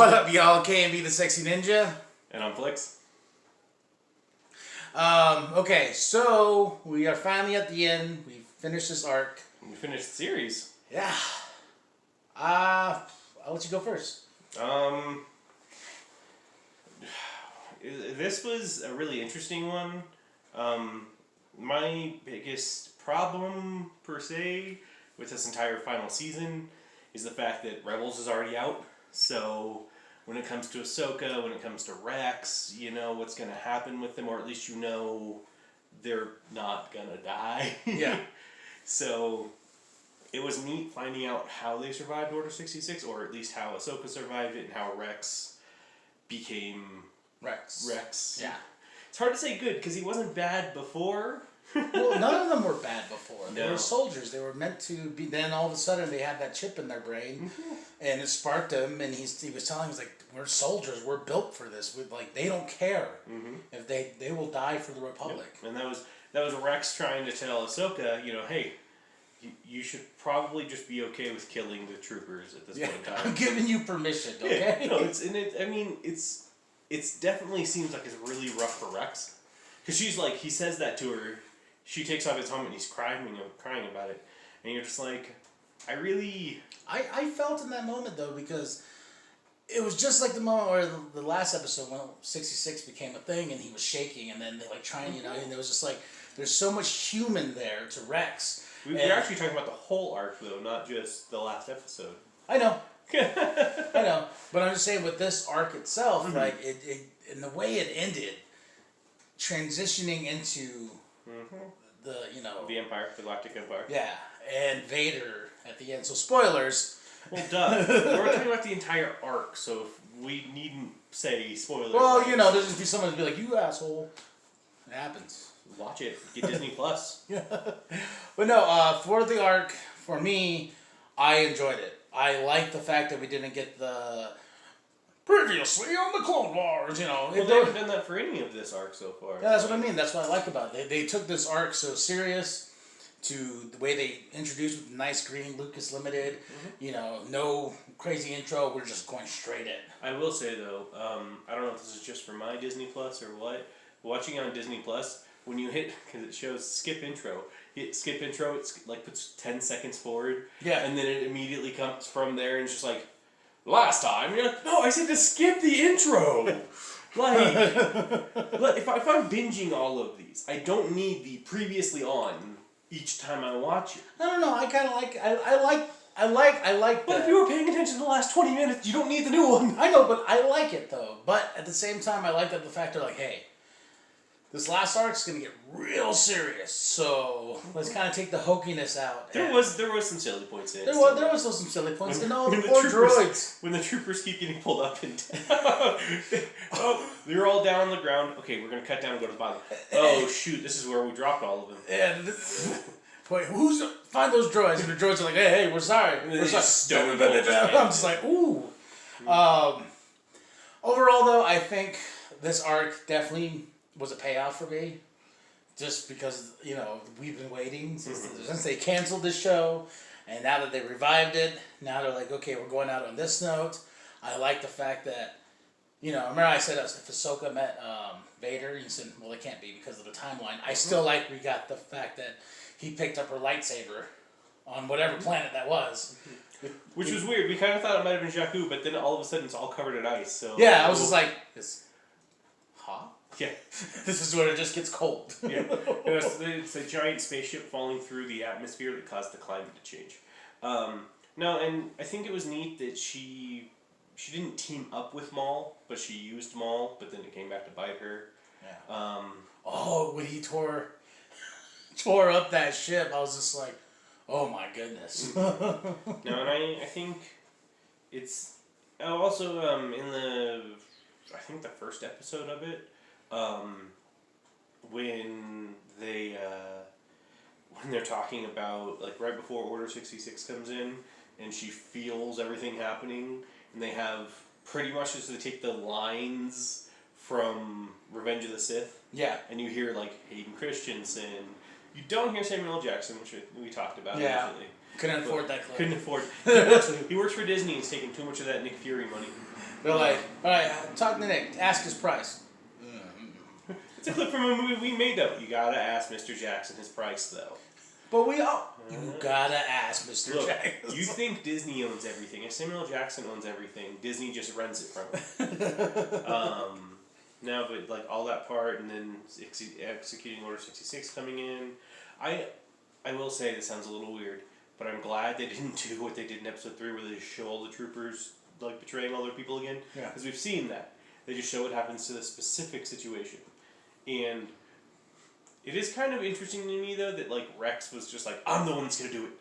What up, y'all? KMB the Sexy Ninja. And I'm Flix. Okay, so we are finally at the end. We finished this arc. We finished the series. Yeah. I'll let you go first. This was a really interesting one. My biggest problem, per se, with this entire final season is the fact that Rebels is already out. So when it comes to Ahsoka, when it comes to Rex, you know what's going to happen with them, or at least you know they're not going to die. Yeah. So it was neat finding out how they survived Order 66, or at least how Ahsoka survived it, and how Rex became Rex. Yeah. It's hard to say good, because he wasn't bad before. Well, none of them were bad before. They No. were soldiers. They were meant to be. Then all of a sudden, they had that chip in their brain, and it sparked him. And he was telling us, like, we're soldiers. We're built for this. They don't care if they will die for the Republic. Yep. And that was Rex trying to tell Ahsoka, you know, hey, you should probably just be okay with killing the troopers at this point in time. I'm giving you permission, okay? Yeah, no, it's definitely seems like it's really rough for Rex, because she's like, he says that to her. She takes off his helmet and he's crying about it. And you're just like, I felt in that moment, though, because it was just like the moment where the last episode when 66 became a thing and he was shaking and then they like trying, you know, and it was just like, there's so much human there to Rex. We're actually talking about the whole arc, though, not just the last episode. I know. I know. But I'm just saying with this arc itself, like, it in the way it ended, transitioning into the, you know... The Empire, the Galactic Empire. Yeah, and Vader at the end. So spoilers. Well, duh. We're talking about the entire arc, so we needn't say spoilers. Well, you know, there's just be someone to be like, you asshole. It happens. Watch it. Get Disney Plus. Yeah. But no, for the arc, for me, I enjoyed it. I like the fact that we didn't get the... Previously on the Clone Wars, you know. Well, they haven't done that for any of this arc so far. Yeah, that's what I mean. That's what I like about it. They took this arc so serious to the way they introduced with nice green Lucas Limited. You know, no crazy intro. We're just going straight in. I will say, though, I don't know if this is just for my Disney Plus or what. Watching on Disney Plus, when you hit, because it shows skip intro, hit skip intro, it's like puts 10 seconds forward. Yeah. And then it immediately comes from there and it's just like, last time, you're like, no, I said to skip the intro. Like, if I'm binging all of these, I don't need the previously on each time I watch it. I don't know. I kind of like. I like. But if you were paying attention to the last 20 minutes, you don't need the new one. I know, but I like it though. But at the same time, I like that the fact they're like, hey, this last arc's gonna get real serious, so let's kind of take the hokiness out. There was some silly points in it. There was some silly points. And all the poor droids. When the troopers keep getting pulled up and oh, they're all down on the ground. Okay, we're gonna cut down and go to the bottom. Oh shoot, this is where we dropped all of them. Yeah. Wait, find those droids? And the droids are like, hey, we're sorry. We're sorry. I'm just like, ooh. Overall, though, I think this arc definitely was a payoff for me, just because, you know, we've been waiting since they canceled this show, and now that they revived it, now they're like, okay, we're going out on this note. I like the fact that, you know, remember I said if Ahsoka met Vader, you said, well, it can't be because of the timeline. I still like we got the fact that he picked up her lightsaber on whatever planet that was. Which was weird. We kind of thought it might have been Jakku, but then all of a sudden it's all covered in ice. So yeah, I was just like, huh? Yeah. This is where it just gets cold. Yeah. It's a giant spaceship falling through the atmosphere that caused the climate to change. No, and I think it was neat that she didn't team up with Maul, but she used Maul, but then it came back to bite her. Yeah. When he tore up that ship, I was just like, oh my goodness. No, and I think it's also in I think the first episode of it, when they're talking about, like, right before Order 66 comes in and she feels everything happening, and they have pretty much just, they take the lines from Revenge of the Sith. Yeah. And you hear, like, Hayden Christensen. You don't hear Samuel L. Jackson, which we talked about yeah. initially. Couldn't afford that clothes. Couldn't afford. He works for Disney. He's taking too much of that Nick Fury money. They're like, all right, talk to Nick. Ask his price. It's a clip from a movie we made, though. You gotta ask Mr. Jackson his price, though. But we all... You gotta ask Mr. Look, Jackson. You think Disney owns everything. If Samuel Jackson owns everything, Disney just rents it from him. No, but like all that part, and then executing Order 66 coming in. I will say this sounds a little weird, but I'm glad they didn't do what they did in Episode 3 where they just show all the troopers like betraying all their people again. Yeah. Because we've seen that. They just show what happens to the specific situation. And it is kind of interesting to me, though, that like Rex was just like, I'm the one that's going to do it.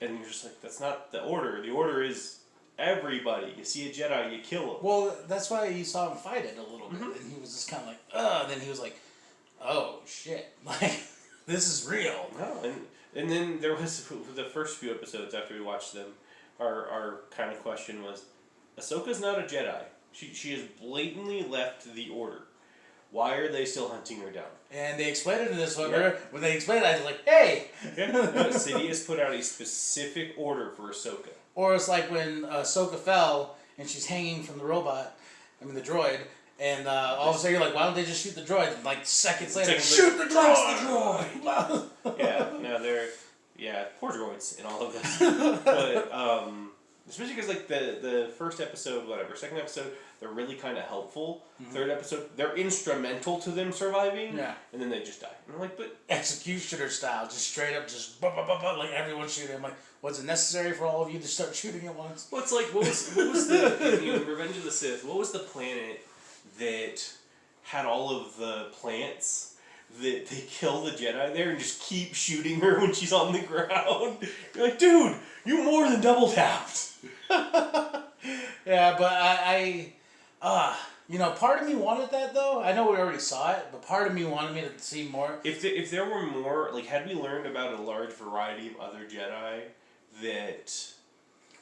And you're just like, that's not the order. The order is everybody. You see a Jedi, you kill him. Well, that's why you saw him fight it a little bit. And he was just kind of like, ugh. Then he was like, oh, shit. Like, this is real. No, and then there was the first few episodes after we watched them, our kind of question was, Ahsoka's not a Jedi. She has blatantly left the order. Why are they still hunting her down? And they explained it in this one. Yeah. When they explained it, I was like, hey! Sidious put out a specific order for Ahsoka. Or it's like when Ahsoka fell and she's hanging from the droid, and all of a sudden you're like, why don't they just shoot the droid? And like seconds later, shoot the droid! Yeah, no, poor droids in all of this. But, especially because like the first episode, second episode, they're really kind of helpful. Mm-hmm. Third episode, they're instrumental to them surviving. Yeah. And then they just die. And I'm like, but executioner style, just straight up, just like everyone shooting. I'm like, was it necessary for all of you to start shooting at once? Well, it's like what was the in Revenge of the Sith? What was the planet that had all of the plants that they kill the Jedi there and just keep shooting her when she's on the ground? You're like, dude, you more than double tapped. Yeah, but part of me wanted that though. I know we already saw it, but part of me wanted me to see more. If there were more, like, had we learned about a large variety of other Jedi that,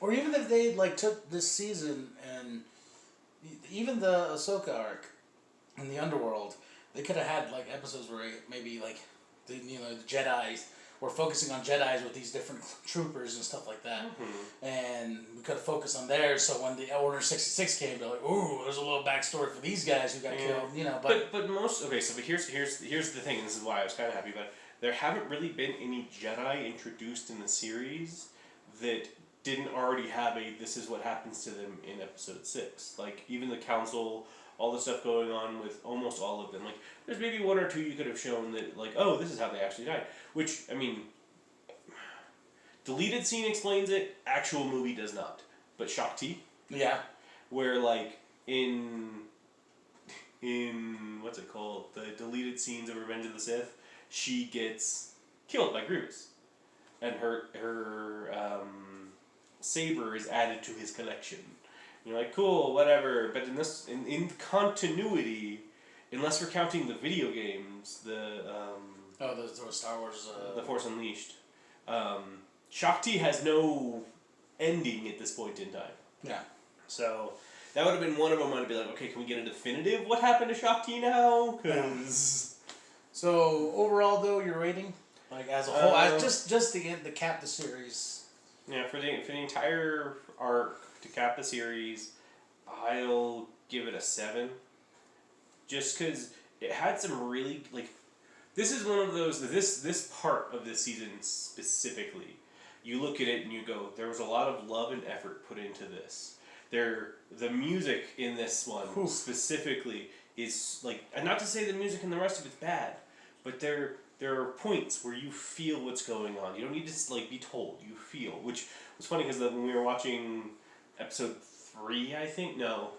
or even if they like took this season and even the Ahsoka arc in the underworld, they could have had like episodes where maybe like the Jedi's. We're focusing on Jedis with these different troopers and stuff like that. Mm-hmm. And we could have focused on theirs, so when the Order 66 came, they're like, ooh, there's a little backstory for these guys who got killed, But most, okay, so but here's the thing, and this is why I was kind of happy about it. There haven't really been any Jedi introduced in the series that didn't already have this is what happens to them in Episode 6. Like, even the Council, all the stuff going on with almost all of them. Like, there's maybe one or two you could have shown that, like, oh, this is how they actually died. Which, I mean, deleted scene explains it, actual movie does not. But Shakti. Yeah. Where, like, in what's it called? The deleted scenes of Revenge of the Sith, she gets killed by Grievous. And her saber is added to his collection. You're like, cool, whatever. But in continuity, unless we're counting the video games, the Star Wars, The Force Unleashed, Shakti has no ending at this point in time. Yeah. So that would have been one of them. I'd be like, okay, can we get a definitive what happened to Shakti now? So overall, though, your rating, like as a whole, just to cap the series. Yeah, for the entire arc. To cap the series, I'll give it a 7. Just because it had some really, like, this is one of those, this part of this season specifically, you look at it and you go, there was a lot of love and effort put into this. The music in this one specifically is, like, and not to say the music in the rest of it's bad, but there are points where you feel what's going on. You don't need to, like, be told. You feel, which was funny because when we were watching Episode 3, I think? No.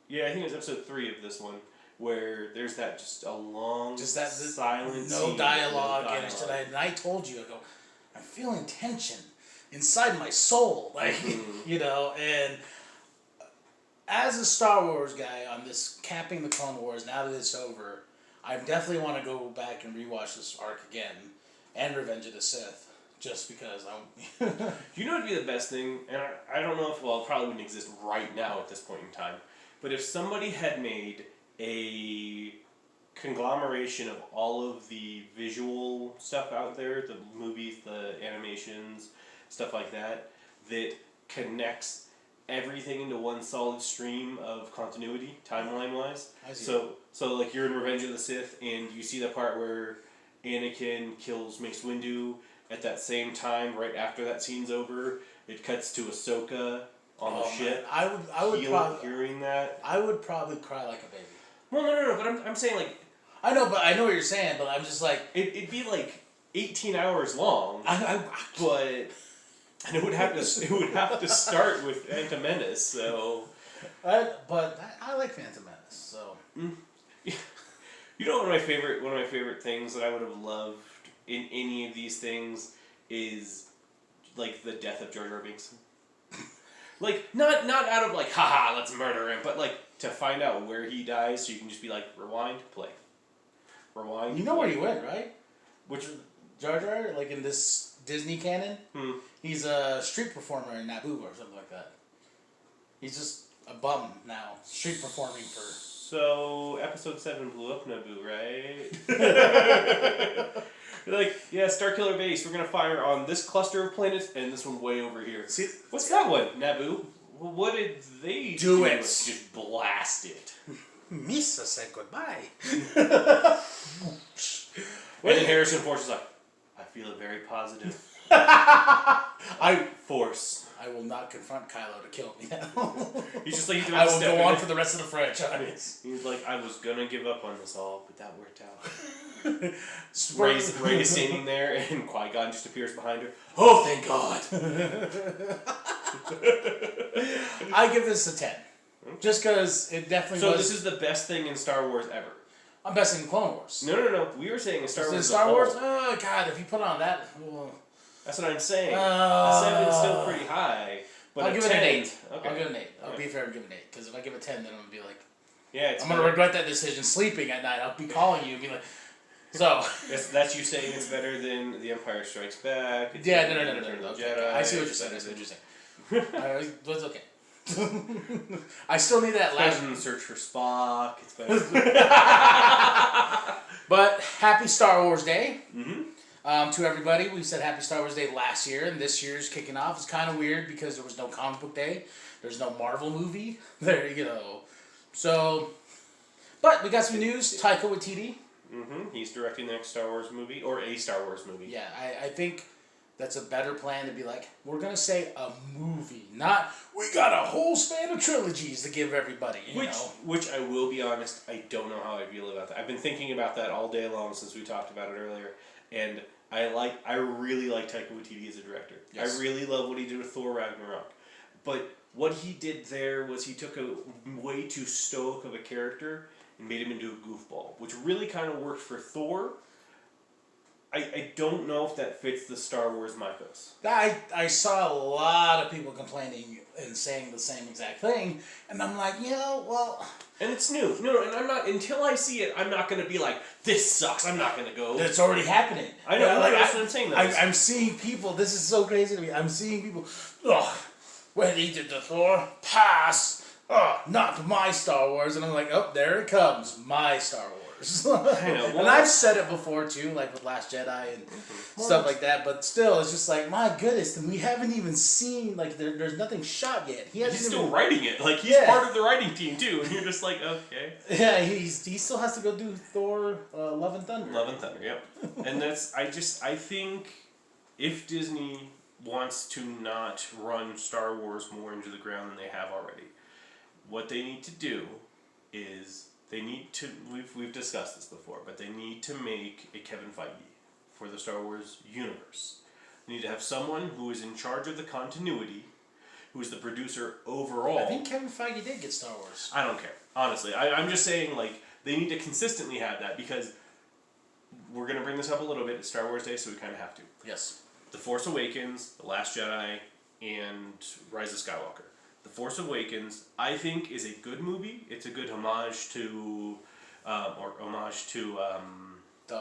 Yeah, I think it was Episode 3 of this one, where there's that just a long, silent no dialogue in it tonight. And I told you, I go, I'm feeling tension inside my soul. Like, and as a Star Wars guy on this, capping the Clone Wars, now that it's over, I definitely want to go back and rewatch this arc again, and Revenge of the Sith. Just because You know what would be the best thing? And I don't know if, it probably wouldn't exist right now at this point in time. But if somebody had made a conglomeration of all of the visual stuff out there, the movies, the animations, stuff like that, that connects everything into one solid stream of continuity, timeline-wise. So like you're in Revenge of the Sith, and you see the part where Anakin kills Mace Windu. At that same time, right after that scene's over, it cuts to Ahsoka on the ship. Man. I would probably hearing that. I would probably cry like a baby. Well, no. But I'm saying like. I know what you're saying, but I'm just like it'd be like 18 hours long. But. And it would have to start with Phantom Menace, so. But I like Phantom Menace, so. You know, one of my favorite things that I would have loved in any of these things is like the death of Jar Jar Binks. Like not out of like haha let's murder him, but like to find out where he dies, so you can just be like rewind, play, rewind. You know where he went, right? Which Jar Jar, like in this Disney canon, he's a street performer in Naboo or something like that. He's just a bum now, street performing for. So episode 7 blew up Naboo, right? You're like, yeah, Starkiller Base. We're gonna fire on this cluster of planets and this one way over here. See, what's that one? Naboo. Well, what did they do? It just blast it. Misa said goodbye. And then Harrison Ford is like, I feel a very positive force. I will not confront Kylo to kill me now. He's just like, I will go on for the rest of the franchise. He's like, I was gonna give up on this all, but that worked out. Rey is standing there, and Qui-Gon just appears behind her. Oh, thank God! I give this a 10. Just because it definitely was... So this is the best thing in Star Wars ever? I'm best in Clone Wars. No. We were saying in Star Wars. Star Wars? Oh, God, if you put on that... Well, that's what I'm saying. A 7's still pretty high. But I'll give it an 8. Okay. I'll give it an 8. I'll be fair and give it an 8. Because if I give it a 10, then I'm going to be like... Yeah, I'm going to regret that decision sleeping at night. I'll be calling you and be like... So... That's you saying it's better than The Empire Strikes Back. It's no. Okay. Jedi. I see what you're saying. It's okay. I still need that last... It's better than Search for Spock. It's better But happy Star Wars Day. Mm-hmm. To everybody. We said happy Star Wars Day last year, and this year's kicking off. It's kind of weird because there was no comic book day. There's no Marvel movie. There you go. So, but we got some news. Taika Waititi. Mm-hmm. He's directing the next Star Wars movie, or a Star Wars movie. Yeah, I think that's a better plan to be like, we're going to say a movie, not, we got a whole span of trilogies to give everybody, you know? Which I will be honest, I don't know how I feel about that. I've been thinking about that all day long since we talked about it earlier, and I really like Taika Waititi as a director. Yes. I really love what he did with Thor Ragnarok. But what he did there was he took a way too stoic of a character and made him into a goofball, which really kind of worked for Thor. I don't know if that fits the Star Wars mythos. I saw a lot of people complaining and saying the same exact thing, and I'm like, well... And it's new. No, and I'm not, until I see it, I'm not going to be like, this sucks, I'm not going to go. It's already happening. I know, that's what I'm saying. I'm seeing people, this is so crazy to me, I'm seeing people, when he did the Thor, pass, not my Star Wars, and I'm like, there it comes, my Star Wars. I know. And I've said it before too, like with Last Jedi and stuff like that, but still, it's just like, my goodness, we haven't even seen, like, there's nothing shot yet. He's still writing it. Like, he's part of the writing team too, and you're just like, okay. Yeah, he still has to go do Thor, Love and Thunder. Love and Thunder, yep. And that's, I think if Disney wants to not run Star Wars more into the ground than they have already, what they need to do is... They need to, we've discussed this before, but they need to make a Kevin Feige for the Star Wars universe. They need to have someone who is in charge of the continuity, who is the producer overall. I think Kevin Feige did get Star Wars. I don't care. Honestly. I'm just saying, like, they need to consistently have that, because we're going to bring this up a little bit at Star Wars Day, so we kind of have to. Yes. The Force Awakens, The Last Jedi, and Rise of Skywalker. The Force Awakens, I think, is a good movie. It's a good homage to, The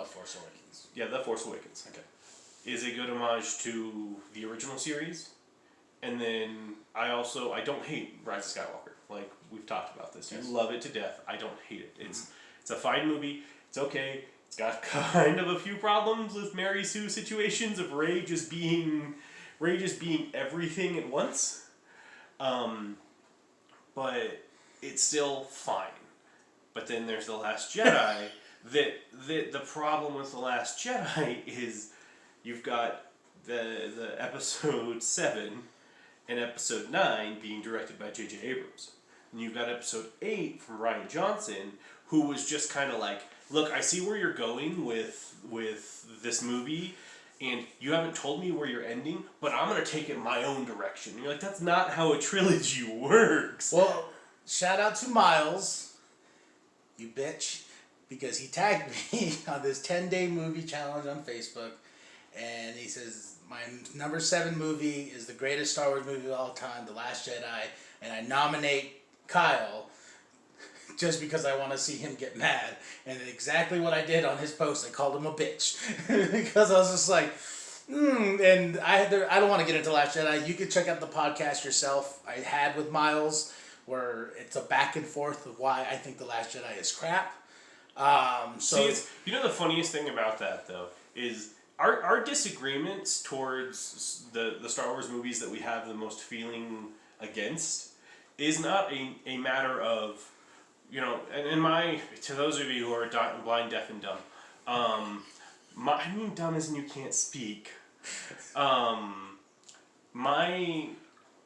Force Awakens. Yeah, The Force Awakens. Okay. Is a good homage to the original series. And then, I don't hate Rise of Skywalker. Like, we've talked about this. Yes. You love it to death. I don't hate it. It's a fine movie. It's okay. It's got kind of a few problems with Mary Sue situations of Rey just being everything at once. But it's still fine. But then there's The Last Jedi. The problem with The Last Jedi is you've got the episode 7 and episode 9 being directed by J.J. Abrams. And you've got episode 8 from Rian Johnson, who was just kind of like, look, I see where you're going with this movie, and you haven't told me where you're ending, but I'm going to take it my own direction. And you're like, that's not how a trilogy works. Well, shout out to Miles, you bitch, because he tagged me on this 10-day movie challenge on Facebook, and he says, my number 7 movie is the greatest Star Wars movie of all time, The Last Jedi, and I nominate Kyle just because I want to see him get mad. And exactly what I did on his post, I called him a bitch. Because I was just like, and I don't want to get into Last Jedi. You can check out the podcast yourself I had with Miles, where it's a back and forth of why I think The Last Jedi is crap. See, the funniest thing about that, though, is our disagreements towards the Star Wars movies that we have the most feeling against is not a matter of, and to those of you who are blind, deaf, and dumb, I mean dumb as in you can't speak. My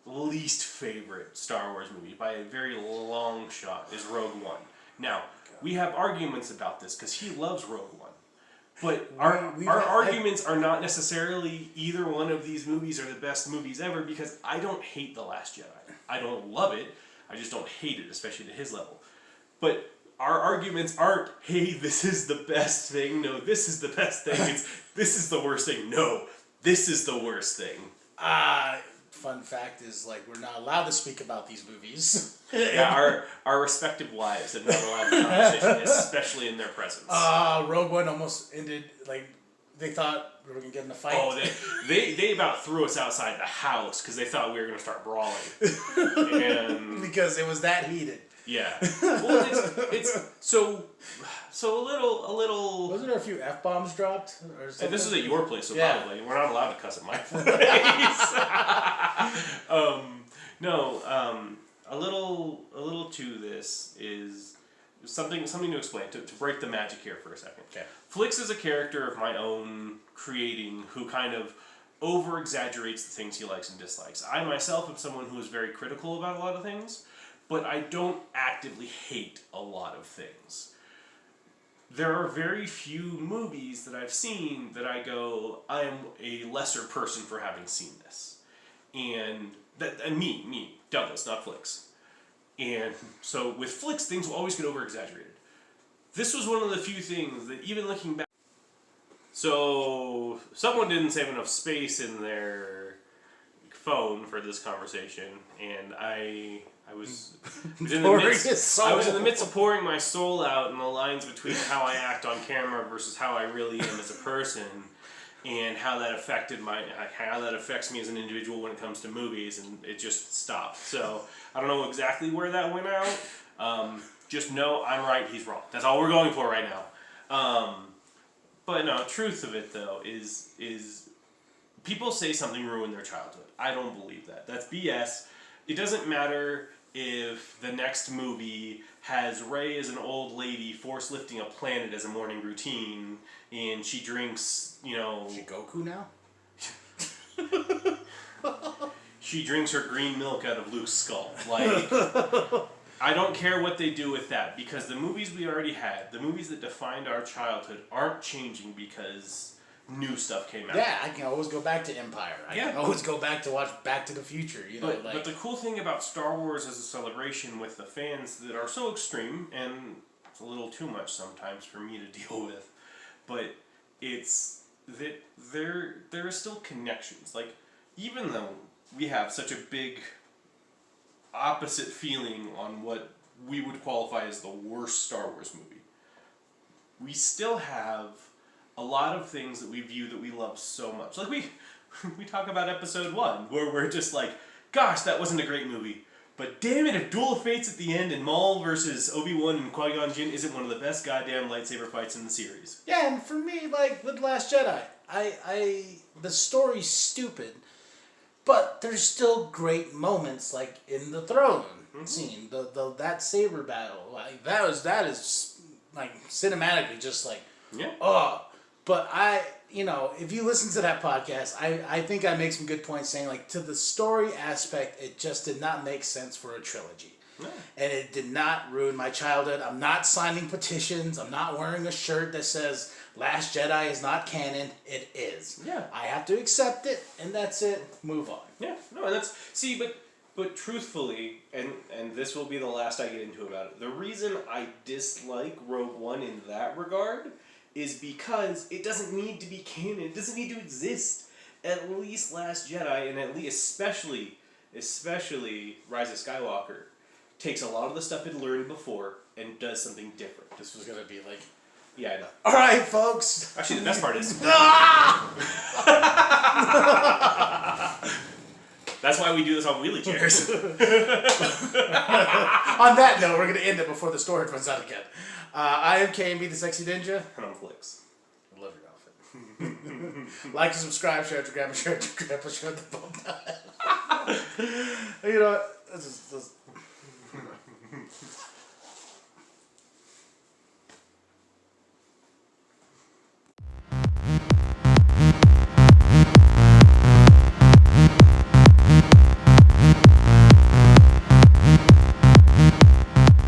least favorite Star Wars movie, by a very long shot, is Rogue One. Now, we have arguments about this, because he loves Rogue One. But our arguments are not necessarily either one of these movies are the best movies ever, because I don't hate The Last Jedi. I don't love it, I just don't hate it, especially to his level. But our arguments aren't, hey, this is the best thing, no, this is the best thing, it's this is the worst thing, no, this is the worst thing. Fun fact is, we're not allowed to speak about these movies. Yeah, our respective wives have never allowed the conversation, especially in their presence. Rogue One almost ended, they thought we were going to get in a fight. Oh, they about threw us outside the house because they thought we were going to start brawling. And because it was that heated. Yeah. Well, it's so a little. Wasn't there a few F-bombs dropped or something? And this is at your place, so yeah. Probably we're not allowed to cuss at my place. A little to this is something to explain to break the magic here for a second. Okay. Flix is a character of my own creating who kind of over exaggerates the things he likes and dislikes. I myself am someone who is very critical about a lot of things, but I don't actively hate a lot of things. There are very few movies that I've seen that I go, I am a lesser person for having seen this. And me, Douglas, not Flix. And so with Flix, things will always get over-exaggerated. This was one of the few things that even looking back... So, someone didn't save enough space in their phone for this conversation, and I was in the midst of pouring my soul out in the lines between how I act on camera versus how I really am as a person, and how that affects me as an individual when it comes to movies, and it just stopped. So I don't know exactly where that went out. Just know I'm right, he's wrong. That's all we're going for right now. But no, truth of it though is people say something ruined their childhood. I don't believe that. That's BS. It doesn't matter if the next movie has Rey as an old lady force lifting a planet as a morning routine, and she drinks, Is she Goku now? She drinks her green milk out of Luke's skull. I don't care what they do with that, because the movies we already had, the movies that defined our childhood, aren't changing because new stuff came out. Yeah, I can always go back to Empire. I can always go back to watch Back to the Future. But the cool thing about Star Wars as a celebration with the fans that are so extreme, and it's a little too much sometimes for me to deal with, but it's that there are still connections. Even though we have such a big opposite feeling on what we would qualify as the worst Star Wars movie, we still have a lot of things that we view that we love so much. We talk about episode 1, where we're just like, gosh, that wasn't a great movie. But damn it, if Duel of Fates at the end and Maul versus Obi-Wan and Qui-Gon Jinn isn't one of the best goddamn lightsaber fights in the series. Yeah, and for me, like with Last Jedi, the story's stupid, but there's still great moments, like in the throne scene, that saber battle, like that is like cinematically just like But if you listen to that podcast, I think I make some good points saying, like, to the story aspect, it just did not make sense for a trilogy. No. And it did not ruin my childhood. I'm not signing petitions. I'm not wearing a shirt that says Last Jedi is not canon. It is. Yeah. I have to accept it, and that's it. Move on. Yeah. No, and that's... See, but truthfully, and this will be the last I get into about it, the reason I dislike Rogue One in that regard is because it doesn't need to be canon. It doesn't need to exist. At least Last Jedi, and at least especially Rise of Skywalker, takes a lot of the stuff it learned before and does something different. This was gonna be like... Yeah, I know. Alright, folks! Actually, the best part is... That's why we do this on wheelie chairs. On that note, we're gonna end it before the storage runs out again. I am KMB, the Sexy Ninja. And I'm Flix. Love your outfit. Like and subscribe, share it to grandma, share it to grandpa, share the bone. You know what? This is